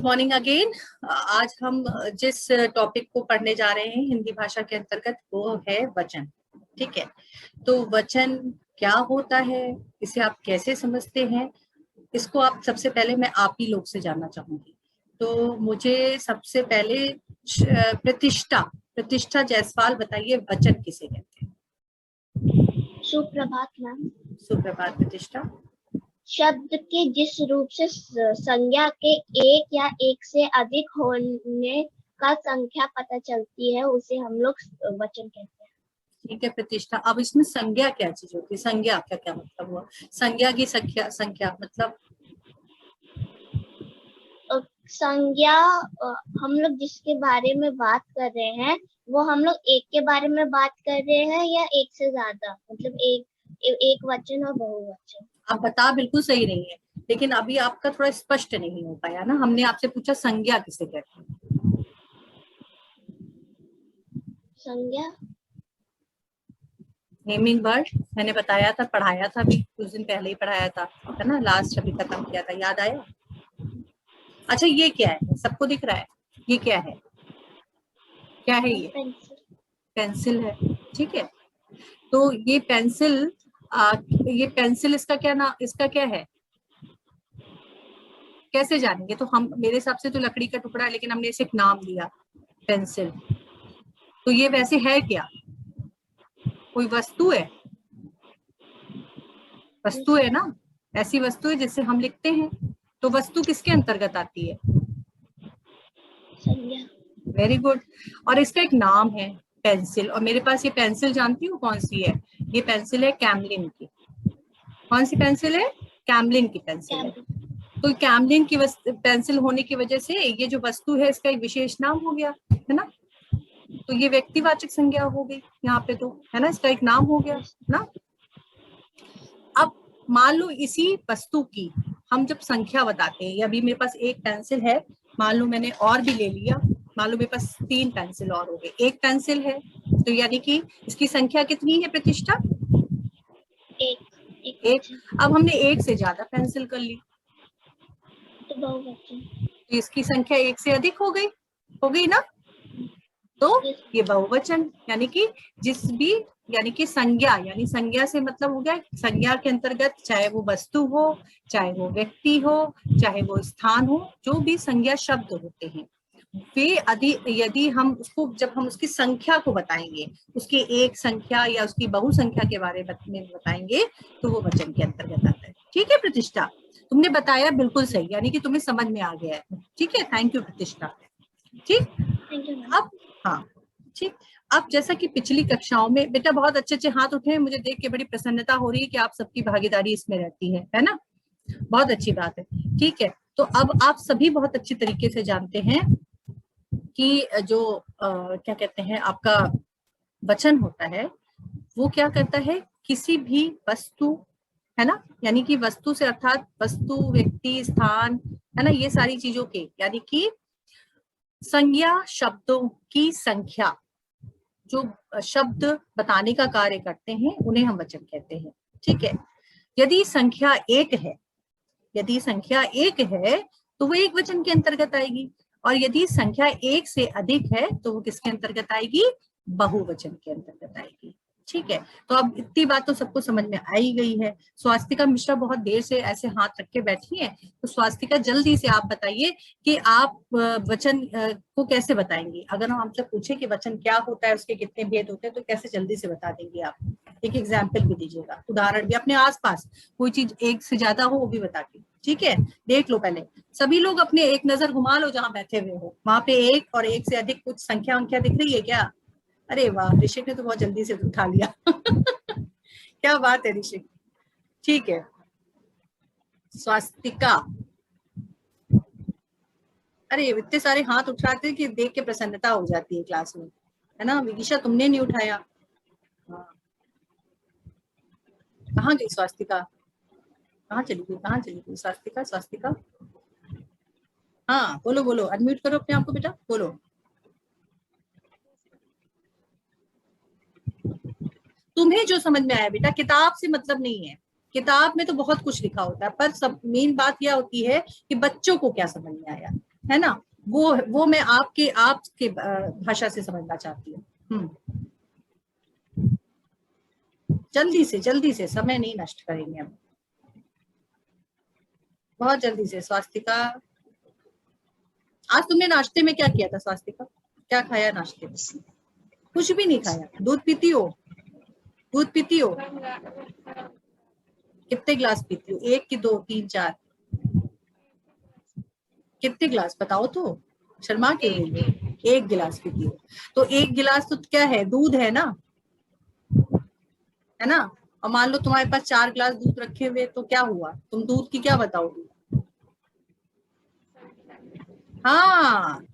Good morning again. आज हम जिस टॉपिक को पढ़ने जा रहे हैं हिंदी भाषा के अंतर्गत वो है वचन। ठीक है, तो वचन क्या होता है, इसे आप कैसे समझते हैं, इसको आप सबसे पहले मैं आप ही लोग से जानना चाहूंगी। तो मुझे सबसे पहले प्रतिष्ठा जायसवाल बताइए, वचन किसे कहते हैं? सुप्रभात मैम। सुप्रभात प्रतिष्ठा। शब्द के जिस रूप से संज्ञा के एक या एक से अधिक होने का संख्या पता चलती है उसे हम लोग वचन कहते हैं। ठीक है प्रतिष्ठा, अब इसमें संज्ञा क्या चीज होती है? संज्ञा का क्या मतलब हुआ? संज्ञा की संख्या मतलब संज्ञा हम लोग जिसके बारे में बात कर रहे हैं वो हम लोग एक के बारे में बात कर रहे हैं या एक से ज्यादा, मतलब एक वचन और बहुवचन। आप बता बिल्कुल सही नहीं है, लेकिन अभी आपका थोड़ा स्पष्ट नहीं हो पाया ना। हमने आपसे पूछा संज्ञा किसे कहते हैं? संज्ञा नेमिंग वर्ड मैंने बताया था, पढ़ाया था भी, कुछ दिन पहले ही पढ़ाया था, है ना। लास्ट अभी खत्म किया था, याद आया? अच्छा ये क्या है, सबको दिख रहा है? ये क्या है, क्या है ये? पेंसिल है। ठीक है, तो ये पेंसिल इसका क्या नाम, इसका क्या है, कैसे जानेंगे? तो हम, मेरे हिसाब से तो लकड़ी का टुकड़ा है, लेकिन हमने इसे एक नाम दिया पेंसिल। तो ये वैसे है क्या, कोई वस्तु है? वस्तु है ना, ऐसी वस्तु है जिससे हम लिखते हैं। तो वस्तु किसके अंतर्गत आती है? Very good. और इसका एक नाम है पेंसिल, और मेरे पास ये पेंसिल जानती हूँ कौन सी है? ये पेंसिल है कैमलिन की। कौन सी पेंसिल है? कैमलिन की पेंसिल है। तो कैमलिन की पेंसिल होने की वजह से ये जो वस्तु है इसका एक विशेष नाम हो गया, है ना। तो ये व्यक्तिवाचक संज्ञा हो गई यहाँ पे, तो है ना, इसका एक नाम हो गया ना। अब मान लो इसी वस्तु की हम जब संख्या बताते हैं, अभी मेरे पास एक पेंसिल है, मान लो मैंने और भी ले लिया, मान लो मेरे पास 3 पेंसिल और हो गए, एक पेंसिल है, तो यानी कि इसकी संख्या कितनी है प्रतिष्ठा? एक। अब हमने एक से ज्यादा पेंसिल कर ली तो इसकी संख्या एक से अधिक हो गई ना। तो ये बहुवचन, यानी कि जिस भी, यानी कि संज्ञा, यानी संज्ञा से मतलब हो गया संज्ञा के अंतर्गत, चाहे वो वस्तु हो, चाहे वो व्यक्ति हो, चाहे वो स्थान हो, जो भी संज्ञा शब्द होते हैं वे यदि हम उसको, जब हम उसकी संख्या को बताएंगे, उसकी एक संख्या या उसकी बहुसंख्या के बारे में बताएंगे, तो वो वचन के अंतर्गत आता है। ठीक है प्रतिष्ठा, तुमने बताया बिल्कुल सही, यानी कि तुम्हें समझ में आ गया है। ठीक है, थैंक यू प्रतिष्ठा। ठीक, अब हाँ ठीक, अब जैसा कि पिछली कक्षाओं में बेटा बहुत अच्छे हाथ उठे हैं, मुझे देख के बड़ी प्रसन्नता हो रही है कि आप सबकी भागीदारी इसमें रहती है ना, बहुत अच्छी बात है। ठीक है, तो अब आप सभी बहुत अच्छी तरीके से जानते हैं कि जो क्या कहते हैं, आपका वचन होता है वो क्या करता है, किसी भी वस्तु, है ना, यानी कि वस्तु से अर्थात वस्तु, व्यक्ति, स्थान, है ना, ये सारी चीजों के, यानी कि संज्ञा शब्दों की संख्या, जो शब्द बताने का कार्य करते हैं उन्हें हम वचन कहते हैं। ठीक है, यदि संख्या एक है तो वो एक वचन के अंतर्गत आएगी, और यदि संख्या एक से अधिक है तो वो किसके अंतर्गत आएगी? बहुवचन के अंतर्गत आएगी। ठीक है, तो अब इतनी बात तो सबको समझ में आई गई है। स्वास्तिका मिश्रा बहुत देर से ऐसे हाथ रख के बैठी है, तो स्वास्तिका जल्दी से आप बताइए कि आप वचन को कैसे बताएंगी। अगर हम आपसे पूछे कि वचन क्या होता है, उसके कितने भेद होते हैं, तो कैसे जल्दी से बता देंगे आप? एक एग्जाम्पल भी दीजिएगा, उदाहरण भी, अपने आसपास कोई चीज एक से ज्यादा हो वो भी बता के। ठीक है, देख लो पहले सभी लोग, अपने एक नजर घुमा लो जहां बैठे हुए हो, वहां पे एक और एक से अधिक कुछ संख्या दिख रही है क्या? अरे वाह, ऋषिक ने तो बहुत जल्दी से उठा लिया क्या बात है ऋषिक। ठीक है, स्वास्तिका, अरे इतने सारे हाथ उठाते हैं कि देख के प्रसन्नता हो जाती है क्लास में, है ना। विदिशा तुमने नहीं उठाया, हाँ। कहाँ गई स्वास्तिका, कहाँ चली गई स्वास्तिका? हाँ बोलो बोलो, अनम्यूट करो अपने आप को बेटा, बोलो। तुम्हें जो समझ में आया बेटा, किताब से मतलब नहीं है, किताब में तो बहुत कुछ लिखा होता है, पर सब मेन बात यह होती है कि बच्चों को क्या समझ में आया। है ना, वो मैं आपके भाषा से समझना चाहती हूँ। जल्दी से समय नहीं नष्ट करेंगे हम, बहुत जल्दी से। स्वास्तिका, आज तुमने नाश्ते में क्या किया था स्वास्तिका? क्या खाया नाश्ते में? कुछ भी नहीं खाया। दूध पीती हो? दूध पीती हो? कितने गिलास पीती हो? 1 कि 2 3 4? कितने गिलास बताओ तो, शर्मा क्यों रही हो? 1 गिलास पीती हो तो 1 गिलास तो क्या है, दूध है ना, है ना। और मान लो तुम्हारे पास 4 गिलास दूध रखे हुए, तो क्या हुआ, तुम दूध की क्या बताओगी? हाँ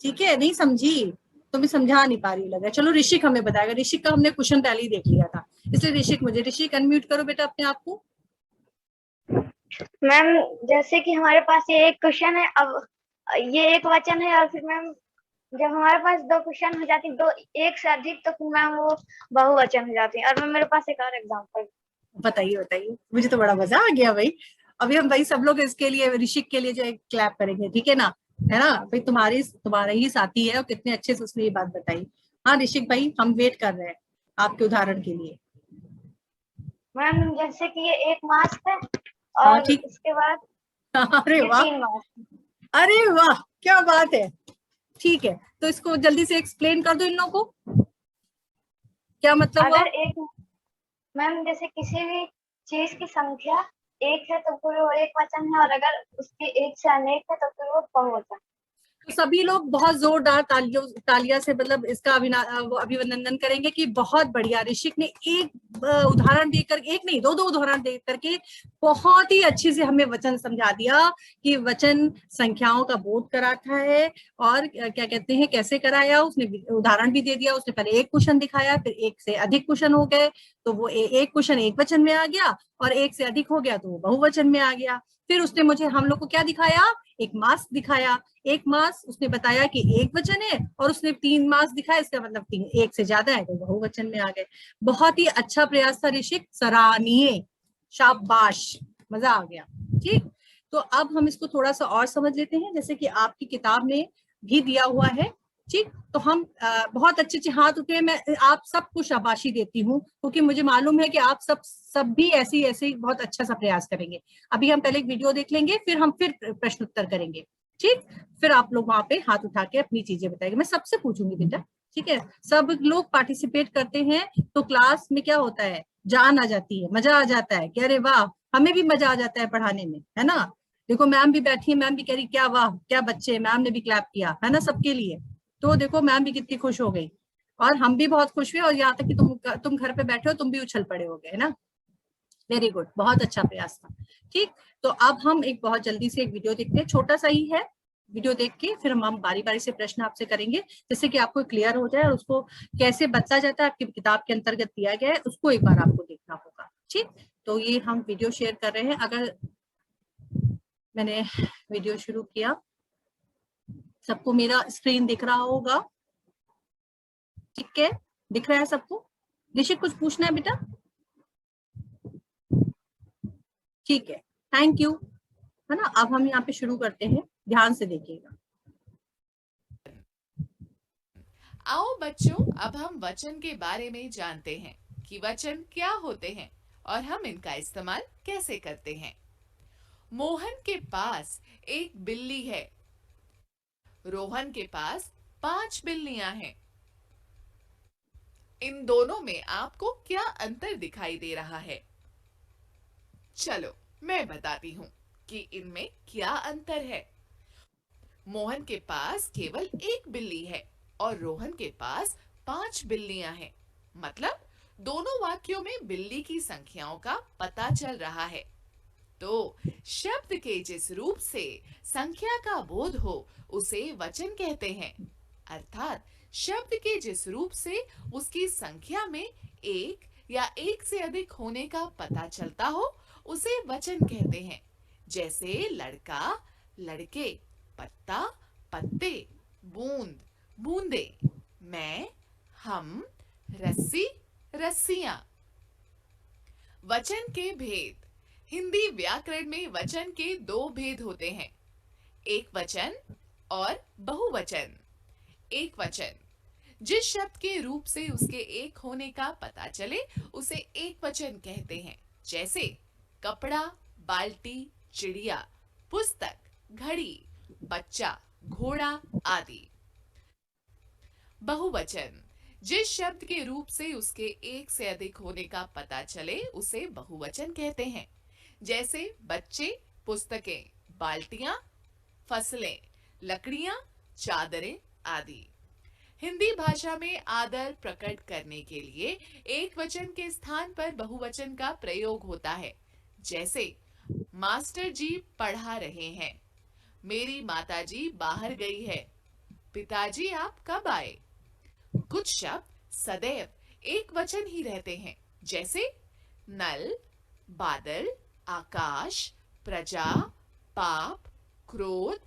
ठीक है, नहीं समझी, तुम्हें समझा नहीं पा रही लग रहा है। चलो ऋषिक हमें बताएगा, ऋषिक का हमने क्वेश्चन पहले ही देख लिया था, इसलिए ऋषिक अनम्यूट करो बेटा अपने आप को। मैम जैसे कि हमारे पास ये एक क्वेश्चन है, अब ये एक वचन है, और फिर मैम जब हमारे पास 2 क्वेश्चन हो जाती, 2 एक से अधिक, तो फिर मैम वो बहुवचन हो जाती है। और मैम मेरे पास एक और एग्जांपल। बताइए, मुझे तो बड़ा मजा आ गया भाई। अभी हम भाई सब लोग इसके लिए, ऋषिक के लिए जो है क्लैप करेंगे, ठीक है ना, है ना भाई, तुम्हारा ही साथी है और कितने अच्छे से उसने ये बात बताई। हाँ ऋषिक भाई, हम वेट कर रहे हैं आपके उदाहरण के लिए। मैम जैसे कि ये एक मास्क है, हाँ और ठीक। इसके बाद अरे ये वाह, 3 मास्क। अरे वाह, क्या बात है। ठीक है, तो इसको जल्दी से एक्सप्लेन कर दो इन लोगों को, क्या मतलब हुआ। अगर एक मैम जैसे किसी भी चीज की संख्या 1 है तो फिर वो एक वचन है, और अगर उसके 1 से अनेक है तो फिर वो बहुवचन। तो सभी लोग बहुत जोरदार तालियां से मतलब इसका अभिनंदन करेंगे कि बहुत बढ़िया, ऋषिक ने एक उदाहरण देकर, एक नहीं 2 उदाहरण दे करके बहुत ही अच्छे से हमें वचन समझा दिया कि वचन संख्याओं का बोध कराता है, और क्या कहते हैं कैसे कराया, उसने उदाहरण भी दे दिया। उसने पहले एक क्वेश्चन दिखाया, फिर 1 से अधिक क्वेश्चन हो गए तो वो एक क्वेश्चन एक वचन में आ गया, और 1 से अधिक हो गया तो वो बहुवचन में आ गया। फिर उसने मुझे हम लोग को क्या दिखाया, एक मास्क दिखाया। एक मास उसने बताया कि एक वचन है, और उसने 3 मास दिखाया, इसका मतलब 1 से ज्यादा है तो बहुवचन में आ गए। बहुत ही अच्छा प्रयास था ऋषिक, सराहनीय, शाबाश, मजा आ गया। ठीक, तो अब हम इसको थोड़ा सा और समझ लेते हैं, जैसे कि आपकी किताब में भी दिया हुआ है। ठीक, तो हम बहुत अच्छे हाथ उठे, मैं आप सबको शाबाशी देती हूँ, क्योंकि मुझे मालूम है कि आप सब भी ऐसे बहुत अच्छा सा प्रयास करेंगे। अभी हम पहले एक वीडियो देख लेंगे, फिर हम फिर प्रश्न उत्तर करेंगे। ठीक, फिर आप लोग वहां पे हाथ उठा के अपनी चीजें बताएंगे, मैं सबसे पूछूंगी बेटा, ठीक है। सब लोग पार्टिसिपेट करते हैं तो क्लास में क्या होता है, जान आ जाती है, मजा आ जाता है कि अरे वाह, हमें भी मजा आ जाता है पढ़ाने में, है ना। देखो मैम भी बैठी है, मैम भी कह रही क्या वाह क्या बच्चे, मैम ने भी क्लैप किया है ना सबके लिए। तो देखो मैम भी कितनी खुश हो गई, और हम भी बहुत खुश हुए, और यहाँ तक कि तुम घर पे बैठे हो, तुम भी उछल पड़े हो गए, है ना। वेरी गुड, बहुत अच्छा प्रयास था। ठीक, तो अब हम एक बहुत जल्दी से एक वीडियो देखते हैं, छोटा सा ही है। वीडियो देख के फिर हम बारी बारी से प्रश्न आपसे करेंगे, जिससे कि आपको क्लियर हो जाए, और उसको कैसे बदला जाता है आपकी किताब के अंतर्गत दिया गया है, उसको एक बार आपको देखना होगा। ठीक, तो ये हम वीडियो शेयर कर रहे हैं। अगर मैंने वीडियो शुरू किया, सबको मेरा स्क्रीन दिख रहा होगा, ठीक है, दिख रहा है सबको। ऋषिक कुछ पूछना है बेटा? ठीक है, थैंक यू, है ना। अब हम यहाँ पे शुरू करते हैं, ध्यान से देखिएगा। आओ बच्चों, अब हम वचन के बारे में जानते हैं कि वचन क्या होते हैं और हम इनका इस्तेमाल कैसे करते हैं। मोहन के पास एक बिल्ली है। रोहन के पास 5 बिल्लियां हैं। इन दोनों में आपको क्या अंतर दिखाई दे रहा है? चलो मैं बताती हूँ कि इनमें क्या अंतर है। मोहन के पास केवल एक बिल्ली है और रोहन के पास 5 बिल्लियां हैं। मतलब दोनों वाक्यों में बिल्ली की संख्याओं का पता चल रहा है। तो शब्द के जिस रूप से संख्या का बोध हो उसे वचन कहते हैं। अर्थात शब्द के जिस रूप से उसकी संख्या में एक या एक से अधिक होने का पता चलता हो उसे वचन कहते हैं। जैसे लड़का, लड़के, पत्ता, पत्ते, बूंद, बूंदे, मैं, हम, रस्सी, रस्सियां। वचन के भेद। हिंदी व्याकरण में वचन के 2 भेद होते हैं। एक वचन और बहुवचन। एक वचन, जिस शब्द के रूप से उसके एक होने का पता चले उसे एक वचन कहते हैं, जैसे कपड़ा, बाल्टी, चिड़िया, पुस्तक, घड़ी, बच्चा, घोड़ा आदि। बहुवचन, जिस शब्द के रूप से उसके एक से अधिक होने का पता चले उसे बहुवचन कहते हैं, जैसे बच्चे, पुस्तकें, बाल्टियां, फसलें, लकड़ियां, चादरें आदि। हिंदी भाषा में आदर प्रकट करने के लिए एक वचन के स्थान पर बहुवचन का प्रयोग होता है, जैसे मास्टर जी पढ़ा रहे हैं, मेरी माताजी बाहर गई है, पिताजी आप कब आए। कुछ शब्द सदैव एक वचन ही रहते हैं, जैसे नल, बादल, आकाश, प्रजा, पाप, क्रोध,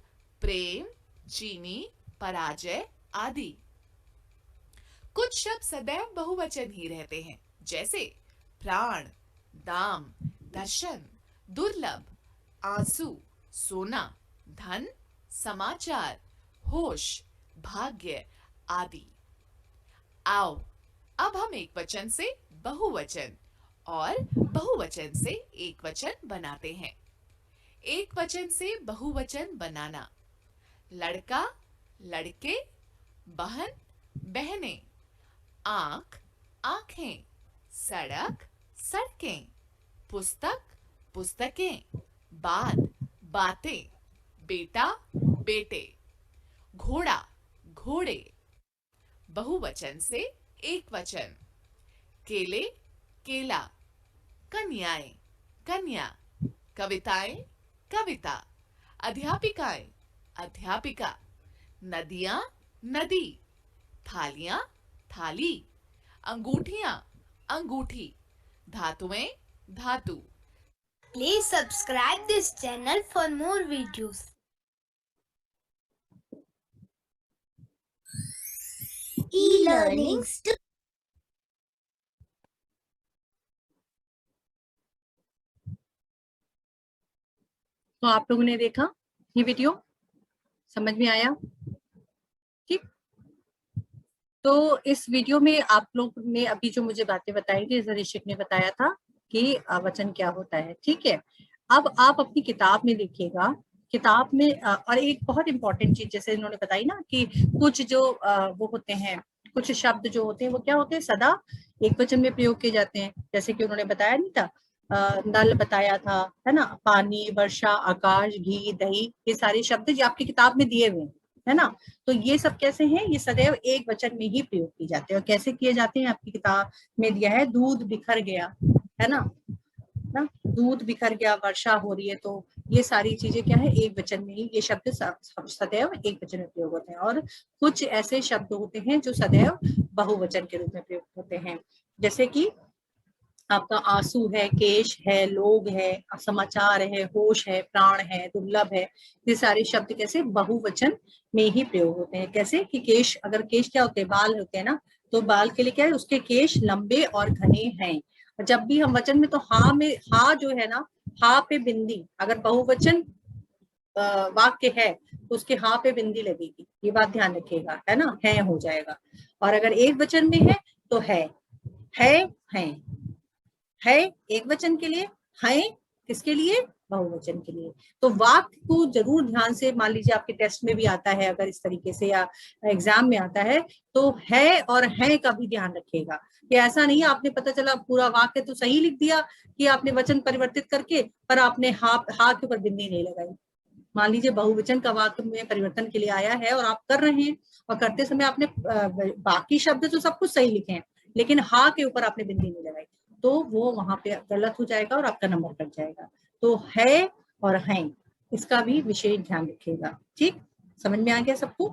प्रेम, चीनी, पराजय आदि। कुछ शब्द सदैव बहुवचन ही रहते हैं, जैसे प्राण, दाम, दर्शन, दुर्लभ, आंसू, सोना, धन, समाचार, होश, भाग्य आदि। आओ अब हम एक वचन से बहुवचन और बहुवचन से एक वचन बनाते हैं। एक वचन से बहुवचन बनाना। लड़का, लड़के, बहन, बहनें, आंख, आंखें, सड़क, सड़कें, पुस्तक, पुस्तकें, बात, बातें, बेटा, बेटे, घोड़ा, घोड़े। बहुवचन से एक वचन। केले, केला, कन्याएं, कन्या, कविताएं, कविता, अध्यापिकाएं, अध्यापिका, नदियां, नदी, थालियां, थाली, अंगूठियां, अंगूठी, धातुएं, धातु। Please subscribe this channel for more videos. E-learning तो आप लोगों ने देखा ये वीडियो, समझ में आया? ठीक, तो इस वीडियो में आप लोग ने अभी जो मुझे बातें बताई थी, ऋषिक ने बताया था कि वचन क्या होता है। ठीक है, अब आप अपनी किताब में देखिएगा, किताब में और एक बहुत इंपॉर्टेंट चीज जैसे इन्होंने बताई ना कि कुछ जो वो होते हैं, कुछ शब्द जो होते हैं वो क्या होते हैं, सदा एक वचन में प्रयोग किए जाते हैं। जैसे कि उन्होंने बताया नहीं था, नल बताया था, है ना, पानी, वर्षा, आकाश, घी, दही, ये सारे शब्द जो आपकी किताब में दिए हुए हैं, है ना। तो ये सब कैसे हैं, ये सदैव एक वचन में ही प्रयोग किए जाते हैं। और कैसे किए जाते हैं, आपकी किताब में दिया है, दूध बिखर गया, है ना, दूध बिखर गया, वर्षा हो रही है, तो ये सारी चीजें क्या है, एक वचन में ही ये शब्द सदैव एक वचन में प्रयोग होते हैं। और कुछ ऐसे शब्द होते हैं जो सदैव बहुवचन के रूप में प्रयोग होते हैं, जैसे कि आपका आंसू है, केश है, लोग है, समाचार है, होश है, प्राण है, दुर्लभ है, ये सारे शब्द कैसे बहुवचन में ही प्रयोग होते हैं। कैसे कि केश, अगर केश क्या होते हैं, बाल होते हैं ना, तो बाल के लिए क्या है, उसके केश लंबे और घने हैं। जब भी हम वचन में, तो हा में, हा जो है ना, हा पे बिंदी, अगर बहुवचन वाक्य है तो उसके हा पे बिंदी लगेगी, ये बात ध्यान रखिएगा, है ना, है हो जाएगा। और अगर एक वचन में है तो है एक वचन के लिए, है किसके लिए, बहुवचन के लिए। तो वाक्य को जरूर ध्यान से, मान लीजिए आपके टेस्ट में भी आता है अगर इस तरीके से, या एग्जाम में आता है, तो है और है का भी ध्यान रखिएगा कि ऐसा नहीं आपने, पता चला पूरा वाक्य तो सही लिख दिया कि आपने वचन परिवर्तित करके, पर आपने हा के ऊपर बिंदी नहीं लगाई। मान लीजिए बहुवचन का वाक्य में परिवर्तन के लिए आया है और आप कर रहे हैं, और करते समय आपने बाकी शब्द तो सब कुछ सही लिखे हैं, लेकिन हा के ऊपर आपने बिंदी नहीं लगाई, तो वो वहां पे गलत हो जाएगा और आपका नंबर कट जाएगा। तो है और हैं, इसका भी विशेष ध्यान रखिएगा। ठीक, समझ में आ गया सबको?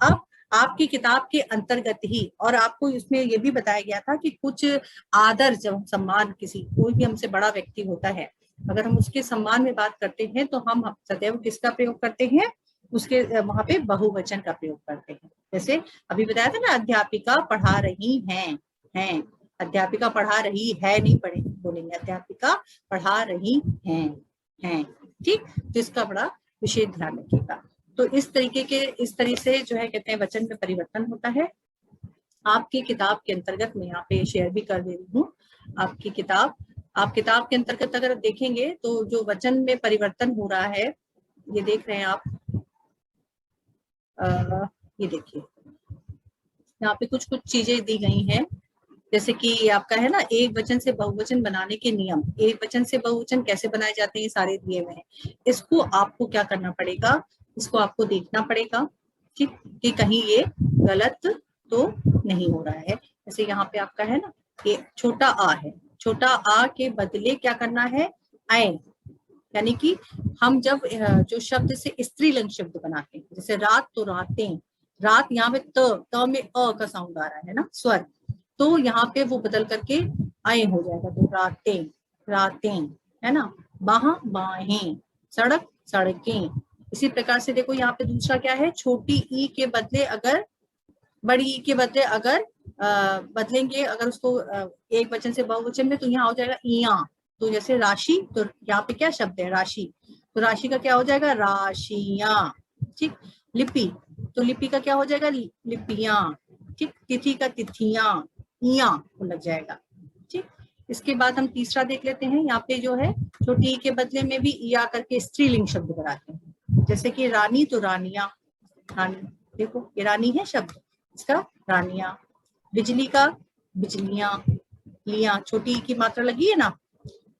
अब आपकी किताब के अंतर्गत ही, और आपको इसमें ये भी बताया गया था कि कुछ आदर, जब हम सम्मान, किसी कोई भी हमसे बड़ा व्यक्ति होता है, अगर हम उसके सम्मान में बात करते हैं तो हम सदैव किसका प्रयोग करते हैं, उसके वहां पे बहुवचन का प्रयोग करते हैं। जैसे अभी बताया था ना, अध्यापिका पढ़ा रही हैं, अध्यापिका पढ़ा रही है नहीं बोलेंगे, अध्यापिका पढ़ा रही हैं। ठीक, जिसका बड़ा विशेष ध्यान रखिएगा। तो इस तरह से जो है कहते हैं वचन में परिवर्तन होता है। आपकी किताब के अंतर्गत मैं यहाँ पे शेयर भी कर दे रही हूँ आपकी किताब। आप किताब के अंतर्गत अगर देखेंगे तो जो वचन में परिवर्तन हो रहा है, ये देख रहे हैं आप, ये देखिए यहाँ पे कुछ कुछ चीजें दी गई हैं, जैसे कि आपका है ना एक वचन से बहुवचन बनाने के नियम, एक वचन से बहुवचन कैसे बनाए जाते हैं, ये सारे दिए हुए हैं। इसको आपको क्या करना पड़ेगा, इसको आपको देखना पड़ेगा ठीक, कि कहीं ये गलत तो नहीं हो रहा है। जैसे यहाँ पे आपका है ना, ये छोटा आ है, छोटा आ के बदले क्या करना है, आए, यानी कि हम जब जो शब्द से स्त्रीलिंग शब्द बनाते हैं, जैसे रात तो रातें, रात यहाँ पे त में अ का साउंड आ रहा है ना, स्वर, तो यहाँ पे वो बदल करके आए हो जाएगा, तो रातें रातें, है ना, बाहा बाहें, सड़क सड़कें। इसी प्रकार से देखो यहाँ पे दूसरा क्या है, छोटी ई के बदले अगर बड़ी ई के बदले अगर बदलेंगे अगर उसको एक वचन से बहुवचन में, तो यहाँ हो जाएगा इया। तो जैसे राशि, तो यहाँ पे क्या शब्द है, राशि, तो राशि का क्या हो जाएगा, राशियां, ठीक। लिपि, तो लिपि का क्या हो जाएगा, लिपियां, ठीक। तिथि का तिथियां, इया लग जाएगा, ठीक। इसके बाद हम तीसरा देख लेते हैं। यहाँ पे जो है छोटी ई के बदले में भी इया करके स्त्रीलिंग शब्द बनाते हैं, जैसे कि रानी, तो रानियां, रानी, देखो ये रानी है शब्द, इसका रानियां। बिजली का बिजलियां, लियां, छोटी ई की मात्रा लगी है ना।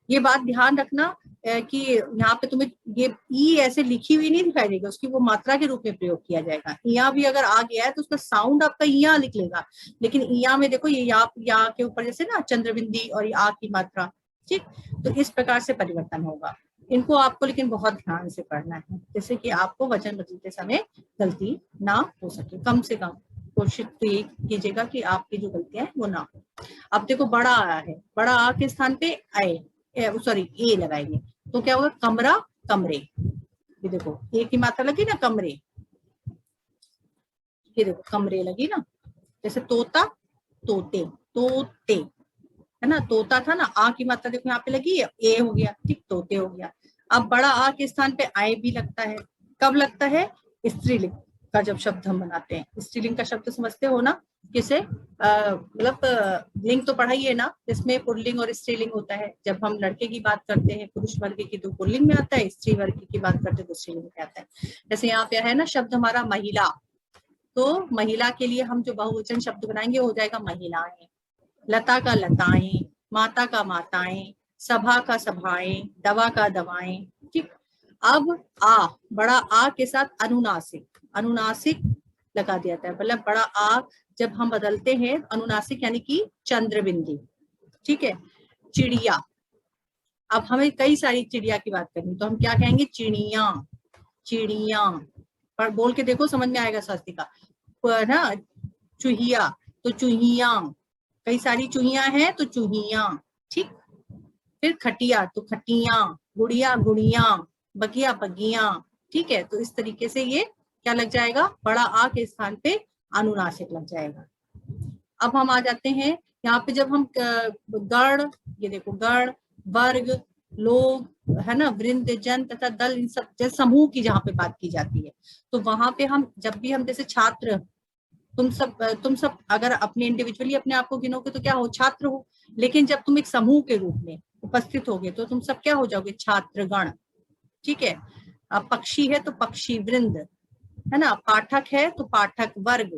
ये बात ध्यान रखना कि यहाँ पे तुम्हें ये ई ऐसे लिखी हुई नहीं दिखाई देगी, उसकी वो मात्रा के रूप में प्रयोग किया जाएगा। इया भी अगर आ गया है तो उसका साउंड आपका इया लिख लेगा, लेकिन इया में देखो ये या के ऊपर जैसे ना चंद्रबिंदी और आ की मात्रा, ठीक। तो इस प्रकार से परिवर्तन होगा। इनको आपको लेकिन बहुत ध्यान से पढ़ना है, जैसे कि आपको वचन बदलते समय गलती ना हो सके। कम से कम कोशिश तो ये कीजिएगा कि आपकी जो गलतियां हैं वो ना हो। अब देखो बड़ा आ है, बड़ा आ के स्थान पे आए, सॉरी ए लगाएंगे, तो क्या होगा, कमरा कमरे। ये देखो ए की मात्रा लगी ना, कमरे, ये देखो कमरे लगी ना। जैसे तोता, तोते, तोते, है ना, तोता था ना, आ की मात्रा देखो यहाँ पे लगी है, ए हो गया, ठीक, तोते हो गया। अब बड़ा आ के स्थान पे आए भी लगता है, कब लगता है, स्त्रीलिंग का जब शब्द हम बनाते हैं। स्त्रीलिंग का शब्द समझते हो ना, किसे, मतलब लिंग तो पढ़ा ही है ना, जिसमें पुल्लिंग और स्त्रीलिंग होता है। जब हम लड़के की बात करते हैं पुरुष वर्ग की, तो पुल्लिंग में आता है, स्त्री वर्ग की बात करते हैं तो स्त्रीलिंग में आता है। जैसे यहाँ पे है ना शब्द हमारा महिला, तो महिला के लिए हम जो बहुवचन शब्द बनाएंगे हो जाएगा महिलाएं। लता का लताएं, माता का माताएं, सभा का सभाएं, दवा का दवाएं, ठीक। अब आ, बड़ा आ के साथ अनुनासिक, अनुनासिक लगा दिया जाता है, मतलब बड़ा आ जब हम बदलते हैं अनुनासिक यानी कि चंद्रबिंदी, ठीक है। चिड़िया, अब हमें कई सारी चिड़िया की बात करनी, तो हम क्या कहेंगे, चिड़िया, चिड़िया, पर बोल के देखो समझ में आएगा स्वास्तिका ना। चूहिया, तो चूहिया, कई सारी चूहिया हैं तो चूहिया, ठीक। फिर खटिया, तो खटिया, गुड़िया गुड़िया, बगिया बगिया, ठीक है। तो इस तरीके से ये क्या लग जाएगा, बड़ा आ के स्थान पे अनुनासिक लग जाएगा। अब हम आ जाते हैं यहाँ पे, जब हम गण, ये देखो गण, वर्ग, लोग, है ना, वृंद, जन तथा दल, इन सब जैसे समूह की जहाँ पे बात की जाती है, तो वहां पे हम जब भी हम जैसे छात्र, तुम सब अगर अपने इंडिविजुअली अपने आप को गिनोगे तो क्या हो, छात्र हो। लेकिन जब तुम एक समूह के रूप में उपस्थित होगे तो तुम सब क्या हो जाओगे, छात्रगण, ठीक है। पक्षी है तो पक्षी वृंद, है ना, पाठक है तो पाठक वर्ग,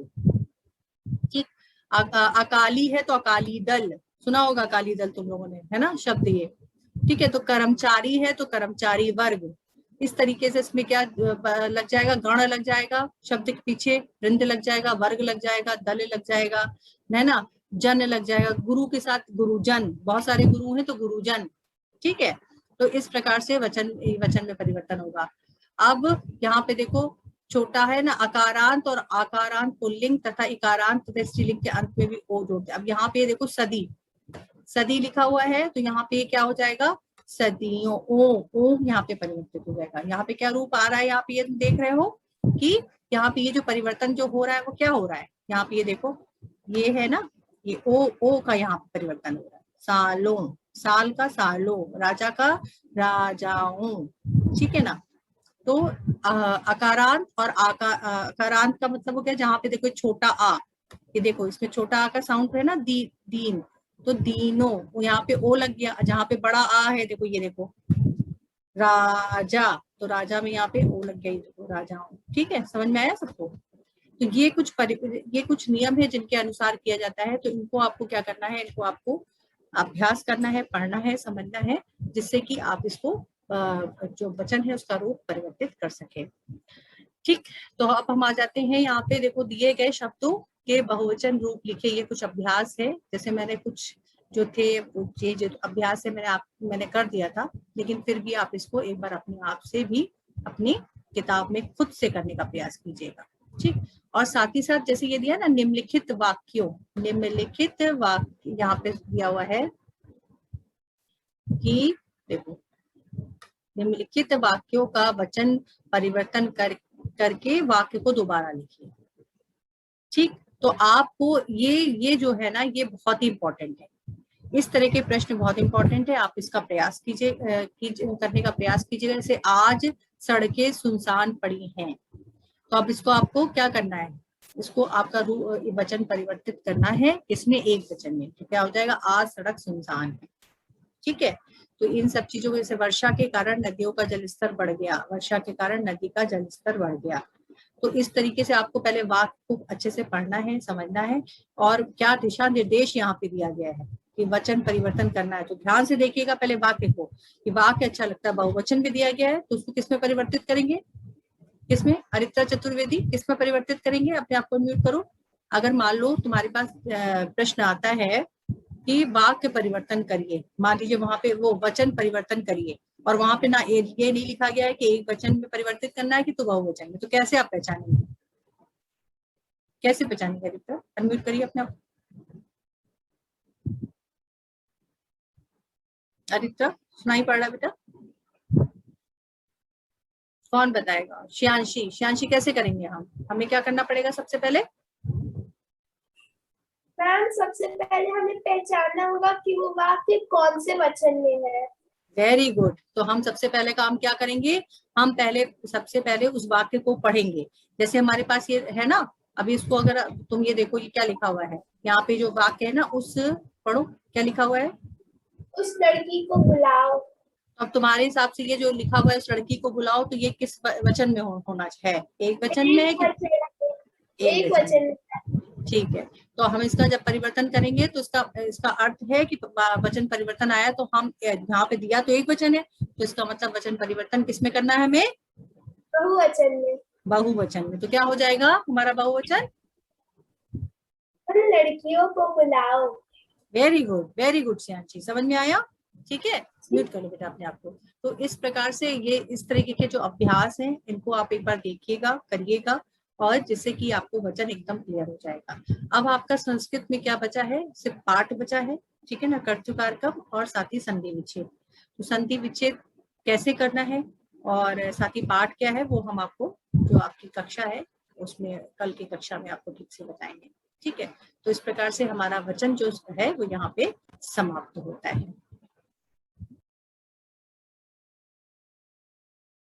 ठीक। अकाली है तो अकाली दल, सुना होगा अकाली दल तुम लोगों ने, है ना शब्द ये, ठीक है। तो कर्मचारी है तो कर्मचारी वर्ग। इस तरीके से इसमें क्या लग जाएगा, गण लग जाएगा शब्द के पीछे, वृंद लग जाएगा, वर्ग लग जाएगा, दल लग जाएगा, है ना, जन लग जाएगा, गुरु के साथ गुरुजन, बहुत सारे गुरु हैं तो गुरुजन, ठीक है। तो इस प्रकार से वचन में परिवर्तन होगा। अब यहाँ पे देखो छोटा है ना, अकारांत और आकारांत पुल्लिंग तथा इकारांत तथा स्त्रीलिंग के अंत में भी ओ जोड़ते हैं। अब यहाँ पे देखो सदी, सदी लिखा हुआ है तो यहाँ पे क्या हो जाएगा, सदियों, ओ यहाँ पे परिवर्तित हो जाएगा। यहाँ पे क्या रूप आ रहा है, यहाँ पे ये देख रहे हो कि यहाँ पे ये जो परिवर्तन जो हो रहा है वो क्या हो रहा है, यहाँ पे ये देखो, ये है ना, ये ओ का यहाँ पे परिवर्तन हो रहा है। सालों, साल का सालों, राजा का राजाओं, ठीक है ना। तो अकारांत और अकारांत का मतलब हो गया जहाँ पे देखो छोटा आ, ये देखो इसमें छोटा आ का साउंड है ना, दीन, तो दीनो, यहाँ पे ओ लग गया। जहाँ पे बड़ा आ है देखो, ये देखो राजा, तो राजा में यहाँ पे ओ लग गया, ये देखो राजाओं। ठीक है, समझ में आया सबको? तो ये कुछ नियम है जिनके अनुसार किया जाता है। तो इनको आपको क्या करना है, इनको आपको अभ्यास करना है, पढ़ना है, समझना है, जिससे कि आप इसको जो वचन है उसका रूप परिवर्तित कर सके। ठीक, तो अब हम आ जाते हैं यहाँ पे, देखो दिए गए शब्दों के बहुवचन रूप लिखे। ये कुछ अभ्यास है, जैसे मैंने कुछ जो थे ये जो अभ्यास है मैंने कर दिया था, लेकिन फिर भी आप इसको एक बार अपने आप से भी अपनी किताब में खुद से करने का प्रयास कीजिएगा। ठीक, और साथ ही साथ जैसे ये दिया ना निम्नलिखित वाक्यों, निम्नलिखित वाक्य यहाँ पे दिया हुआ है कि देखो निम्नलिखित वाक्यों का वचन परिवर्तन करके वाक्य को दोबारा लिखिए। ठीक, तो आपको ये जो है ना ये बहुत ही इंपॉर्टेंट है। इस तरह के प्रश्न बहुत इंपॉर्टेंट है, आप इसका प्रयास कीजिए करने का प्रयास कीजिएगा। जैसे आज सड़कें सुनसान पड़ी हैं, तो अब इसको आपको क्या करना है, इसको आपका वचन परिवर्तित करना है, इसमें एक वचन में, तो क्या हो जाएगा, आज सड़क सुनसान है। ठीक है, तो इन सब चीजों में जैसे वर्षा के कारण नदियों का जलस्तर बढ़ गया, वर्षा के कारण नदी का जलस्तर बढ़ गया। तो इस तरीके से आपको पहले वाक्य को अच्छे से पढ़ना है, समझना है, और क्या दिशा निर्देश यहाँ पे दिया गया है कि वचन परिवर्तन करना है। तो ध्यान से देखिएगा पहले वाक्य को, कि वाक्य अच्छा लगता है, बहुवचन में दिया गया है तो उसको किसमें परिवर्तित करेंगे, किसमें, अरित्रा चतुर्वेदी किसमें परिवर्तित करेंगे। अपने आप को म्यूट करो। अगर मान लो तुम्हारे पास प्रश्न आता है कि वाक्य परिवर्तन करिए, मान लीजिए वहां पे वो वचन परिवर्तन करिए और वहां पे ना ये नहीं लिखा गया है कि एक वचन में परिवर्तित करना है कि तो बहुवचन में, तो कैसे आप पहचानेंगे, कैसे पहचानेंगे? अरित्रा अनम्यूट करिए अपने आप। अरित्रा सुनाई पड़ रहा बेटा? कौन बताएगा? श्यांशी कैसे करेंगे हम? हमें क्या करना पड़ेगा सबसे पहले? मैम सबसे पहले हमें पहचानना होगा कि वो वाक्य कौन से वचन में है। वेरी गुड, तो हम सबसे पहले काम क्या करेंगे, हम सबसे पहले उस वाक्य को पढ़ेंगे। जैसे हमारे पास ये है ना, अभी इसको अगर तुम ये देखो ये क्या लिखा हुआ है, यहाँ पे जो वाक्य है ना, उस पढ़ो क्या लिखा हुआ है, उस लड़की को बुलाओ। अब तुम्हारे हिसाब से ये जो लिखा हुआ है उस लड़की को बुलाओ, तो ये किस वचन में होना है, एक वचन में है कि एक वचन में? ठीक है, तो हम इसका जब परिवर्तन करेंगे तो इसका अर्थ है कि वचन परिवर्तन आया, तो हम यहाँ पे दिया तो एक वचन है, तो इसका मतलब वचन परिवर्तन किसमें करना है हमें, बहुवचन में। बहुवचन में। तो क्या हो जाएगा हमारा बहुवचन, उन लड़कियों को बुलाओ। वेरी गुड श्यांशी, समझ में आया? ठीक है, म्यूट कर लो बेटा अपने आप को। तो इस प्रकार से ये इस तरीके के जो अभ्यास हैं इनको आप एक बार देखिएगा, करिएगा, और जिससे कि आपको वचन एकदम क्लियर हो जाएगा। अब आपका संस्कृत में क्या बचा है, सिर्फ पाठ बचा है। ठीक है ना, कर्तृकारकम और साथ ही संधि विच्छेद। तो संधि विच्छेद कैसे करना है और साथ ही पाठ क्या है वो हम आपको जो आपकी कक्षा है उसमें कल की कक्षा में आपको ठीक से बताएंगे। ठीक है, तो इस प्रकार से हमारा वचन जो है वो यहाँ पे समाप्त होता है।